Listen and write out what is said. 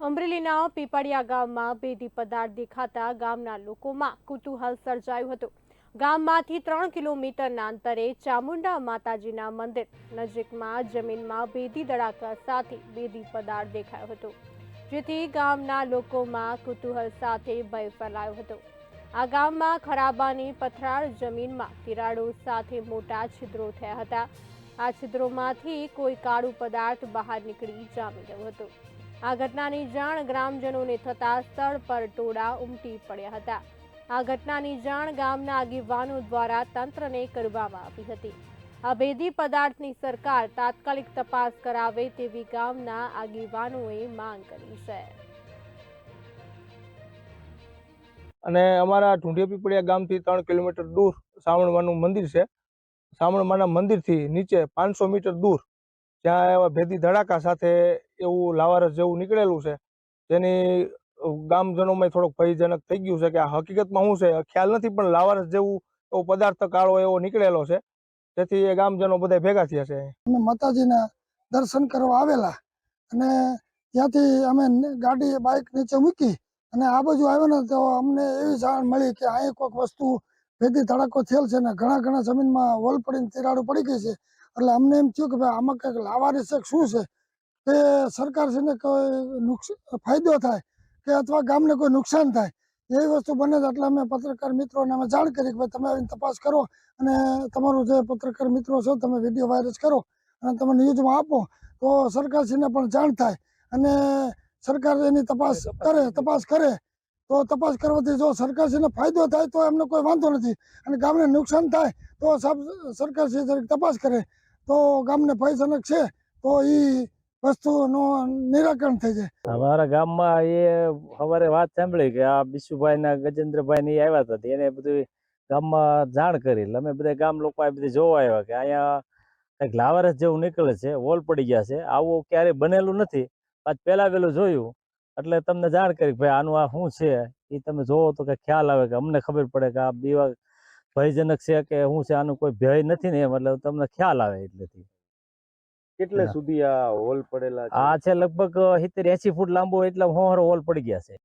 અમરેલીના પીપળિયા ગામમાં ભેદી પદાર્થ દેખાતા ગામના લોકોમાં કુતૂહલ સર્જાયું હતું। ગામમાંથી 3 કિલોમીટરના અંતરે ચામુંડા માતાજીના મંદિર નજીકમાં જમીનમાં ભેદી ધડાકા સાથે ભેદી પદાર્થ દેખાયો હતો, જેથી ગામના લોકોમાં કુતૂહલ સાથે ભય ફેલાયો હતો। આ ગામમાં ખરાબાની પથરાળ જમીનમાં તિરાડો સાથે મોટા છિદ્રો થયા હતા। આ છિદ્રોમાંથી કોઈ કાળું પદાર્થ બહાર નીકળી જામી ગયો હતો। આ ઘટનાની જાણ ગ્રામજનોને થતા સ્થળ પર ટોળા ઉમટી પડ્યા હતા। આ ઘટનાની જાણ ગામના આગેવાનો દ્વારા તંત્રને કરવામાં આવી હતી। આ ભેદી પદાર્થની સરકાર તાત્કાલિક તપાસ કરાવે તેવી ગામના આગેવાનોએ માંગ કરી છે। અને અમારા ઢૂંઢિયા પીપળિયા ગામથી 3 કિલોમીટર દૂર સાવણમાનું મંદિર છે। સાવણમાના મંદિરથી નીચે 500 મીટર દૂર ત્યાં એવા ભેદી ધડાકા સાથે એવું લાવારસ જેવું નીકળેલું છે, જેની ગામજનોમાં થોડોક ભયજનક થઈ ગયું છે કે આ હકીકતમાં શું છે ખ્યાલ નથી, પણ લાવારસ જેવું એવો પદાર્થ કાળો એવો નીકળેલો છે, તેથી એ ગામજનો બધા ભેગા થયા છે। અમે માતાજીના દર્શન કરવા આવેલા અને ત્યાંથી અમે ગાડી બાઇક નીચે મૂકી અને આ બાજુ આવ્યો ને તો અમને એવી જાણ મળી કે અહીં કોઈક વસ્તુ ભેદી ધડાકો થયેલ છે ને ઘણા જમીનમાં વોલ પડીને તિરાડો પડી ગઈ છે। એટલે અમને એમ થયું કે ભાઈ આમાં કંઈક લાવારીસ શું છે કે સરકારશ્રીને કોઈ ફાયદો થાય કે અથવા ગામને કોઈ નુકસાન થાય એવી વસ્તુ બને છે। એટલે અમે પત્રકાર મિત્રોને અમે જાણ કરી કે ભાઈ તમે આવીને તપાસ કરો અને તમારું જે પત્રકાર મિત્રો છો તમે વિડીયો વાયરલ કરો અને તમે ન્યૂઝમાં આપો તો સરકારશ્રીને પણ જાણ થાય અને સરકાર એની તપાસ કરે તો તપાસ કરવાથી જો સરકારશ્રીને ફાયદો થાય તો એમને કોઈ વાંધો નથી અને ગામને નુકસાન થાય તો સરકારશ્રી તપાસ કરે તો ગામને ભયજનક છે તો એ વસ્તુનું નિરાકરણ થઈ જાય। અમારા ગામમાં એ સવારે વાત સાંભળી કે આ બિશુભાઈ ના ગજેન્દ્રભાઈ ને આવ્યા હતા, એને બધું ગામમાં જાણ કરી એટલે અમે બધા ગામ લોકો આ બધી જોવા આવ્યા કે અહીંયા કંઈક લાવારસ જેવું નીકળે છે, વોલ પડી ગયા છે, આવું ક્યારેય બનેલું નથી, આજ પહેલા વેલું જોયું એટલે તમને જાણ કરી ભાઈ આનું આ શું છે એ તમે જોવો તો કંઈક ખ્યાલ આવે કે અમને ખબર પડે કે આ બીવા ભયજનક છે કે શું છે, આનું કોઈ ભય નથી ને એમ એટલે તમને ખ્યાલ આવે। એટલેથી કેટલે સુધી આ હોલ પડેલા છે? આ છે લગભગ 70-80 ફૂટ લાંબો, એટલે હોલ પડી ગયા છે।